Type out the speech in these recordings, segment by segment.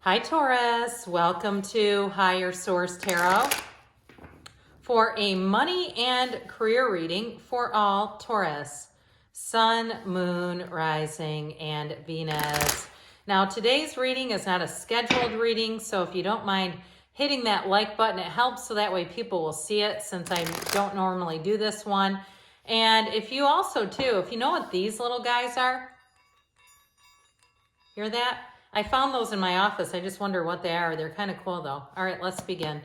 Hi Taurus, welcome to Higher Source Tarot for a money and career reading for all Taurus, Sun, Moon, Rising, and Venus. Now today's reading is not a scheduled reading, so if you don't mind hitting that like button, it helps so that way people will see it since I don't normally do this one. And if you also too, if you know what these little guys are, hear that? I found those in my office. I just wonder what they are. They're kind of cool though. All right, let's begin.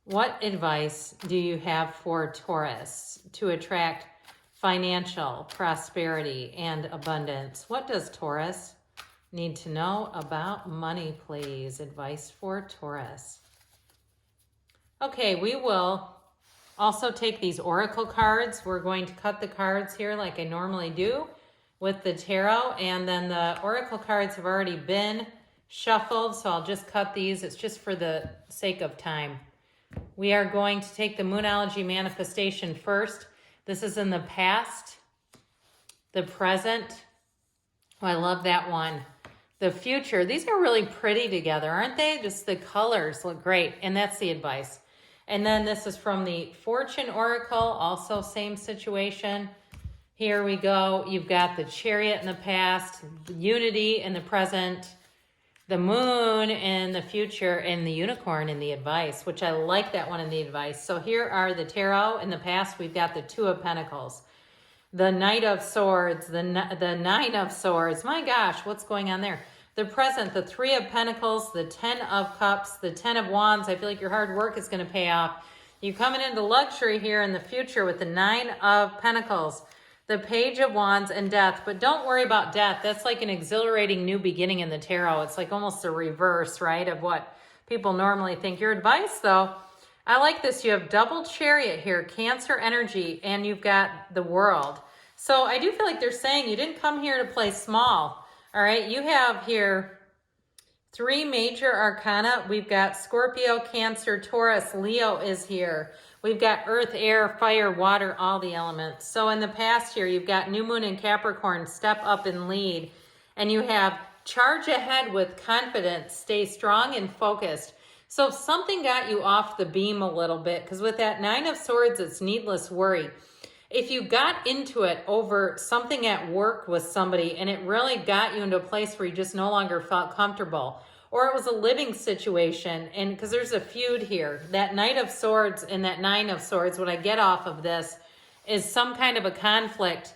What advice do you have for Taurus to attract financial prosperity and abundance? What does Taurus need to know about money, please? Advice for Taurus. Okay, we will also take these oracle cards. We're going to cut the cards here like I normally do with the tarot, and then the oracle cards have already been shuffled, so I'll just cut these. It's just for the sake of time. We are going to take the Moonology manifestation first. This is in the past, the present. Oh, I love that one. The future. These are really pretty together, aren't they? Just the colors look great, and that's the advice. And then this is from the Fortune Oracle, also same situation. Here we go. You've got the Chariot in the past, the Unity in the present, the Moon in the future, and the Unicorn in the advice, which I like that one in the advice. So here are the tarot. In the past, we've got the Two of Pentacles, the Knight of Swords, the Nine of Swords. My gosh, what's going on there? The present, the Three of Pentacles, the Ten of Cups, the Ten of Wands. I feel like your hard work is going to pay off. You're coming into luxury here in the future with the Nine of Pentacles, the Page of Wands, and Death. But don't worry about death. That's like an exhilarating new beginning in the tarot. It's like almost a reverse, right, of what people normally think. Your advice, though, I like this. You have double Chariot here, Cancer energy, and you've got the World. So I do feel like they're saying you didn't come here to play small, all right? You have here three major arcana. We've got Scorpio, Cancer, Taurus, Leo is here. We've got earth, air, fire, water, all the elements. So in the past here, you've got new moon in Capricorn, step up and lead. And you have charge ahead with confidence, stay strong and focused. So if something got you off the beam a little bit, because with that Nine of Swords, it's needless worry. If you got into it over something at work with somebody and it really got you into a place where you just no longer felt comfortable, or it was a living situation, and because there's a feud here, that Knight of Swords and that Nine of Swords, what I get off of this is some kind of a conflict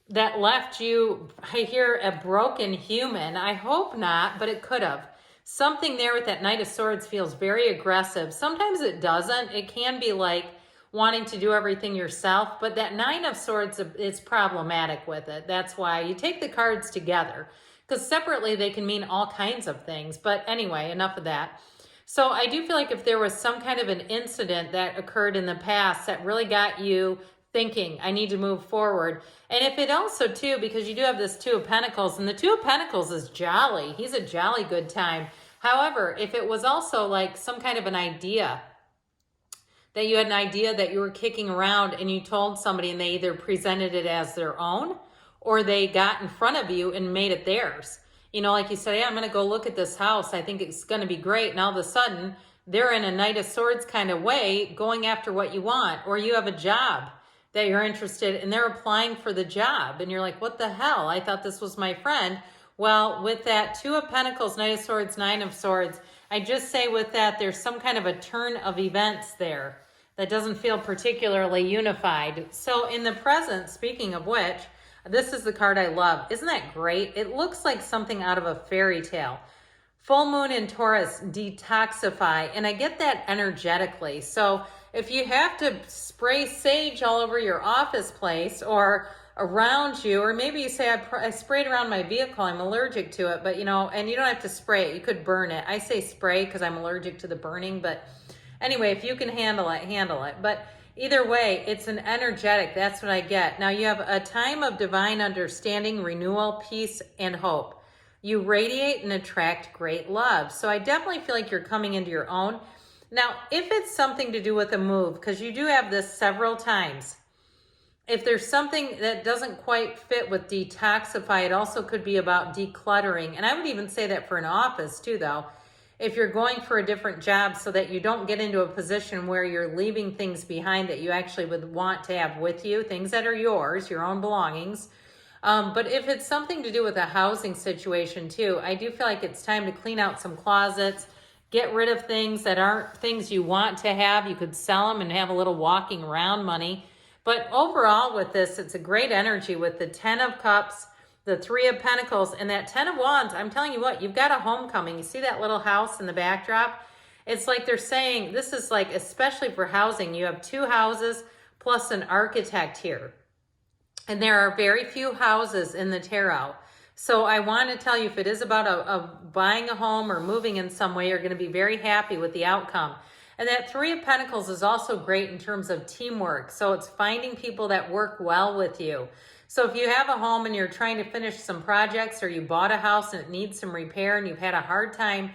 that left you, I hear, a broken human. I hope not, but it could have. Something there with that Knight of Swords feels very aggressive. Sometimes it doesn't. It can be like wanting to do everything yourself, but that Nine of Swords is problematic with it. That's why you take the cards together, because separately they can mean all kinds of things. But anyway, enough of that. So I do feel like if there was some kind of an incident that occurred in the past that really got you thinking, I need to move forward. And if it also too, because you do have this Two of Pentacles, and the Two of Pentacles is jolly. He's a jolly good time. However, if it was also like some kind of an idea, that you had an idea that you were kicking around and you told somebody and they either presented it as their own or they got in front of you and made it theirs. You know, like you said, hey, I'm going to go look at this house. I think it's going to be great. And all of a sudden, they're in a Knight of Swords kind of way going after what you want. Or you have a job that you're interested in and they're applying for the job. And you're like, what the hell? I thought this was my friend. Well, with that Two of Pentacles, Knight of Swords, Nine of Swords, I just say with that, there's some kind of a turn of events there that doesn't feel particularly unified. So in the present, speaking of which, this is the card I love. Isn't that great? It looks like something out of a fairy tale. Full moon in Taurus, detoxify. And I get that energetically. So if you have to spray sage all over your office place or around you, or maybe you say, I sprayed around my vehicle, I'm allergic to it, but you know, and you don't have to spray it, you could burn it. I say spray because I'm allergic to the burning, but anyway, if you can handle it, handle it. But either way, it's an energetic, that's what I get. Now you have a time of divine understanding, renewal, peace, and hope. You radiate and attract great love. So I definitely feel like you're coming into your own. Now, if it's something to do with a move, because you do have this several times, if there's something that doesn't quite fit with detoxify, it also could be about decluttering. And I would even say that for an office too, though. If you're going for a different job, so that you don't get into a position where you're leaving things behind that you actually would want to have with you, things that are yours, your own belongings. But if it's something to do with a housing situation too, I do feel like it's time to clean out some closets, get rid of things that aren't things you want to have. You could sell them and have a little walking around money. But overall with this, it's a great energy with the 10 of Cups, the 3 of Pentacles, and that 10 of Wands. I'm telling you what, you've got a homecoming. You see that little house in the backdrop? It's like they're saying, this is like, especially for housing, you have 2 houses plus an architect here. And there are very few houses in the tarot. So I want to tell you, if it is about buying a home or moving in some way, you're going to be very happy with the outcome. And that 3 of Pentacles is also great in terms of teamwork. So it's finding people that work well with you. So if you have a home and you're trying to finish some projects, or you bought a house and it needs some repair and you've had a hard time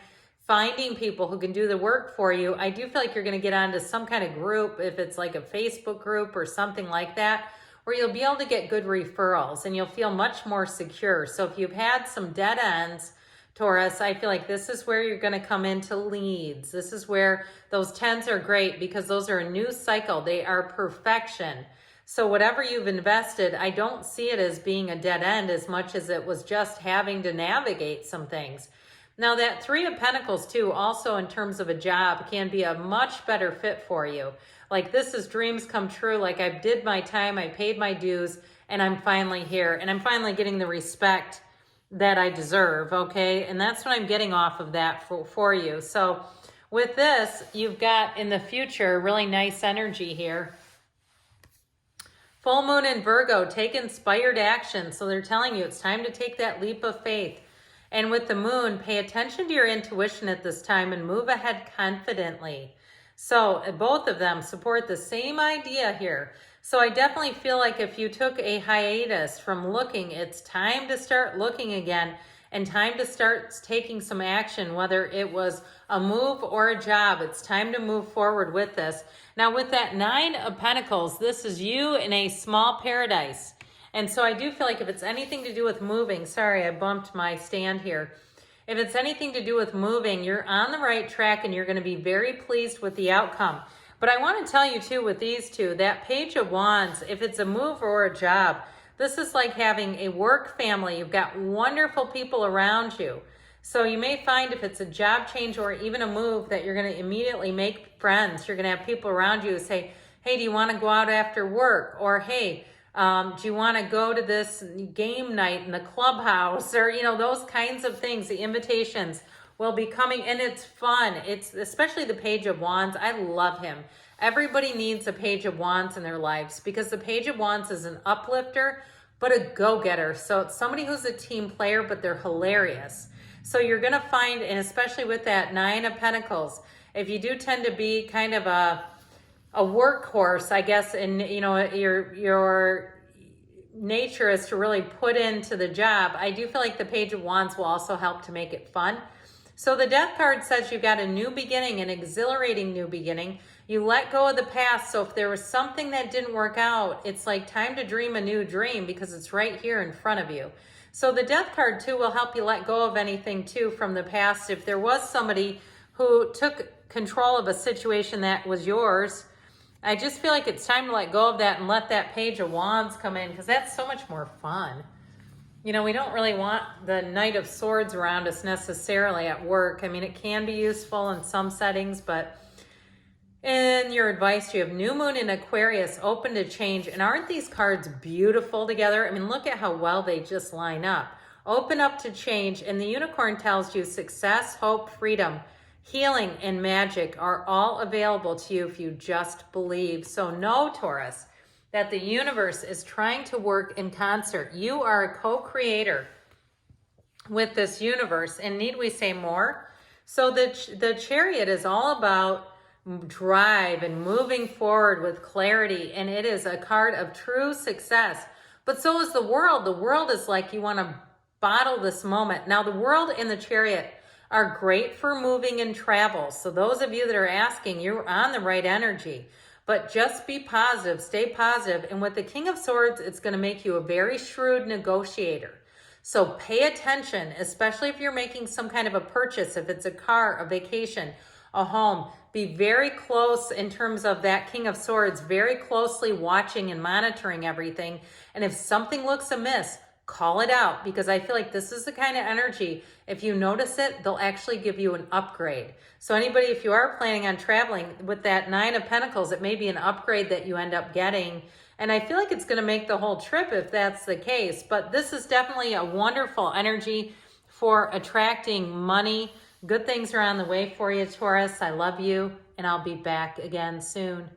finding people who can do the work for you, I do feel like you're going to get onto some kind of group, if it's like a Facebook group or something like that, where you'll be able to get good referrals and you'll feel much more secure. So if you've had some dead ends, Taurus, I feel like this is where you're going to come into leads. This is where those 10s are great, because those are a new cycle. They are perfection. So whatever you've invested, I don't see it as being a dead end as much as it was just having to navigate some things. Now that 3 of Pentacles too, also in terms of a job, can be a much better fit for you. Like, this is dreams come true. Like, I did my time, I paid my dues, and I'm finally here. And I'm finally getting the respect that I deserve, okay? And that's what I'm getting off of that for you. So with this, you've got in the future really nice energy here. Full moon in Virgo, take inspired action. So they're telling you it's time to take that leap of faith. And with the moon, pay attention to your intuition at this time and move ahead confidently. So both of them support the same idea here. So I definitely feel like if you took a hiatus from looking, it's time to start looking again and time to start taking some action, whether it was a move or a job. It's time to move forward with this. Now with that 9 of Pentacles, this is you in a small paradise. And so I do feel like if it's anything to do with moving, sorry, I bumped my stand here. If it's anything to do with moving, you're on the right track and you're going to be very pleased with the outcome. But I want to tell you too, with these two, that Page of Wands, if it's a move or a job, this is like having a work family. You've got wonderful people around you. So you may find if it's a job change or even a move that you're going to immediately make friends. You're going to have people around you who say, hey, do you want to go out after work? Or, hey, do you want to go to this game night in the clubhouse? Or, you know, those kinds of things. The invitations will be coming, and it's fun. It's especially the Page of Wands. I love him. Everybody needs a Page of Wands in their lives, because the Page of Wands is an uplifter, but a go-getter. So it's somebody who's a team player, but they're hilarious. So you're going to find, and especially with that 9 of Pentacles, if you do tend to be kind of a workhorse, I guess, and you know, your nature is to really put into the job, I do feel like the Page of Wands will also help to make it fun. So the Death card says you've got a new beginning, an exhilarating new beginning. You let go of the past. So if there was something that didn't work out, it's like time to dream a new dream, because it's right here in front of you. So the Death card too will help you let go of anything too from the past. If there was somebody who took control of a situation that was yours, I just feel like it's time to let go of that and let that Page of Wands come in, because that's so much more fun. You know, we don't really want the Knight of Swords around us necessarily at work. I mean, it can be useful in some settings, but in your advice, you have New Moon in Aquarius, open to change. And aren't these cards beautiful together? I mean, look at how well they just line up. Open up to change. And the Unicorn tells you success, hope, freedom, healing, and magic are all available to you if you just believe. So know, Taurus, that the universe is trying to work in concert. You are a co-creator with this universe. And need we say more? So the Chariot is all about drive and moving forward with clarity. And it is a card of true success. But so is the World. The World is like you want to bottle this moment. Now, the World and the Chariot are great for moving and travel. So those of you that are asking, you're on the right energy. But just be positive, stay positive. And with the King of Swords, it's going to make you a very shrewd negotiator. So pay attention, especially if you're making some kind of a purchase, if it's a car, a vacation, a home. Be very close in terms of that King of Swords, very closely watching and monitoring everything. And if something looks amiss, call it out, because I feel like this is the kind of energy, if you notice it, they'll actually give you an upgrade. So anybody, if you are planning on traveling with that Nine of Pentacles, it may be an upgrade that you end up getting. And I feel like it's going to make the whole trip if that's the case. But this is definitely a wonderful energy for attracting money. Good things are on the way for you, Taurus. I love you, and I'll be back again soon.